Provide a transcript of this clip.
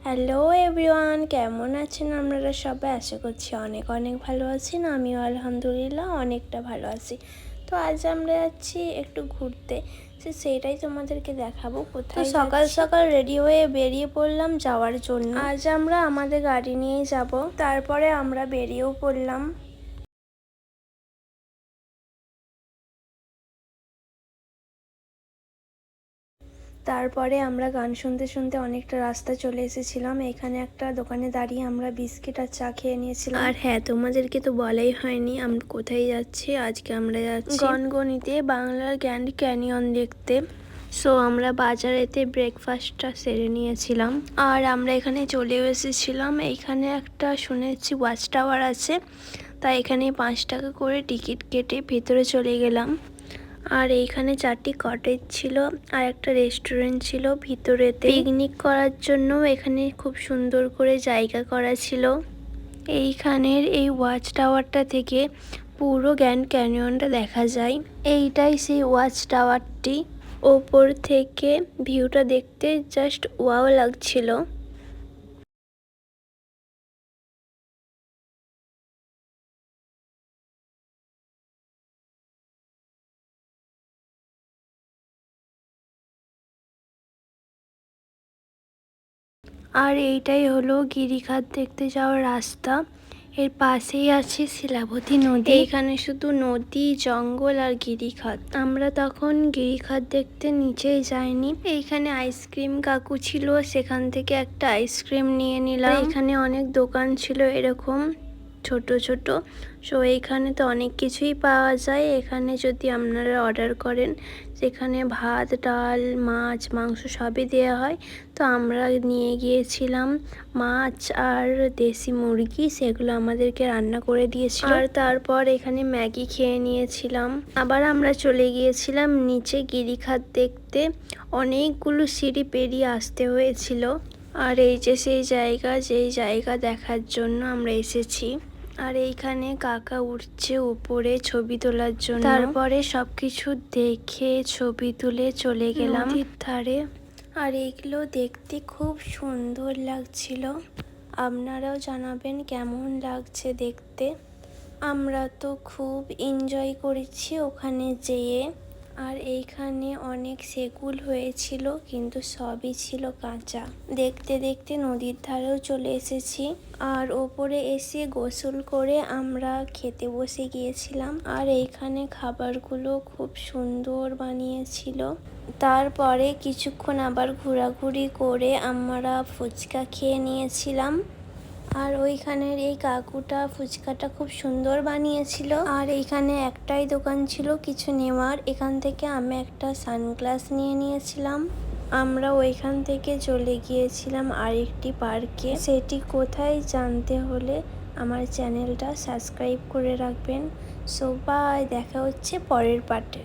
Hello everyone, কেমন আছেন আপনারা সবাই? আশা করছি অনেক অনেক ভালো আছেন। আমিও আলহামদুলিল্লাহ অনেকটা ভালো আছি। তো আজ আমরা যাচ্ছি একটু ঘুরতে, সেটাই তোমাদেরকে দেখাবো কোথায়। সকাল সকাল রেডি হয়ে বেরিয়ে পড়লাম যাওয়ার জন্য। আজ আমরা আমাদের গাড়ি নিয়েই যাব। তারপরে আমরা বেরিয়েও পড়লাম। তারপরে আমরা গান শুনতে শুনতে অনেকটা রাস্তা চলে এসেছিলাম। এখানে একটা দোকানে দাঁড়িয়ে আমরা বিস্কিট আর চা খেয়ে নিয়েছিলাম। আর হ্যাঁ, তোমাদেরকে তো বলাই হয়নি আমরা কোথায় যাচ্ছি। আজকে আমরা যাচ্ছি গনগনিতে বাংলার গ্র্যান্ড ক্যানিয়ন দেখতে। সো আমরা বাজারেতে ব্রেকফাস্টটা সেরে নিয়েছিলাম আর আমরা এখানে চলে এসেছিলাম। এইখানে একটা শুনেছি ওয়াচ টাওয়ার আছে, তাই এখানে 5 টাকা করে টিকিট কেটে ভেতরে চলে গেলাম। আর এইখানে 4টি কটেজ ছিল আর একটা রেস্টুরেন্ট ছিল ভিতরেতে। পিকনিক করার জন্য এখানে খুব সুন্দর করে জায়গা করা ছিল। এইখানের এই ওয়াচ টাওয়ারটা থেকে পুরো গ্র্যান্ড ক্যানিয়নটা দেখা যায়। এইটাই সেই ওয়াচ টাওয়ারটি। ওপর থেকে ভিউটা দেখতে জাস্ট ওয়াও লাগছিল। আর এইটাই হলো গিরিখাত দেখতে যাওয়ার রাস্তা। এর পাশেই আছে শিলাবতী নদী। এখানে শুধু নদী, জঙ্গল আর গিরিখাত। আমরা তখন গিরিখাত দেখতে নিচেই যাইনি। এইখানে আইসক্রিম কাকু ছিল, সেখান থেকে একটা আইসক্রিম নিয়ে নিলাম। এখানে অনেক দোকান ছিল এরকম ছোট ছোট। সো এইখানে তো অনেক কিছুই পাওয়া যায়। এখানে যদি আপনারা অর্ডার করেন সেখানে ভাত, ডাল, মাছ, মাংস সবই দেওয়া হয়। তো আমরা নিয়ে গিয়েছিলাম মাছ আর দেশি মুরগি, সেগুলো আমাদেরকে রান্না করে দিয়েছিল। আর তারপর এখানে ম্যাগি খেয়ে নিয়েছিলাম। আবার আমরা চলে গিয়েছিলাম নিচে গিরিখাত দেখতে। অনেকগুলো সিঁড়ি পেরিয়ে আসতে হয়েছিল। আর এই যে সেই জায়গা, যেই জায়গা দেখার জন্য আমরা এসেছি। আর এইখানে কাকা উঠছে উপরে ছবি তোলার জন্য। তারপরে সবকিছু দেখে ছবি তুলে চলে গেলাম নদীর ধারে। আর এইগুলো দেখতে খুব সুন্দর লাগছিল। আপনারাও জানাবেন কেমন লাগছে দেখতে। আমরা তো খুব এনজয় করেছি ওখানে যেয়ে। আর এইখানে অনেক সেগুল হয়েছিল, কিন্তু সবই ছিল কাঁচা। দেখতে দেখতে নদীর ধারেও চলে এসেছি। আর ওপরে এসে গোসল করে আমরা খেতে বসে গিয়েছিলাম। আর এইখানে খাবারগুলো খুব সুন্দর বানিয়েছিল। তারপরে কিছুক্ষণ আবার ঘোরাঘুরি করে আমরা ফুচকা খেয়ে নিয়েছিলাম। আর ওইখানের এই কাকুটা ফুচকাটা খুব সুন্দর বানিয়েছিল। আর এইখানে একটাই দোকান ছিল কিছু নেওয়ার। এখান থেকে আমি একটা সানগ্লাস নিয়ে নিয়েছিলাম। আমরা ওইখান থেকে চলে গিয়েছিলাম আরেকটি পার্কে। সেটি কোথায় জানতে হলে আমার চ্যানেলটা সাবস্ক্রাইব করে রাখবেন। সো বাই, দেখা হচ্ছে পরের পার্টে।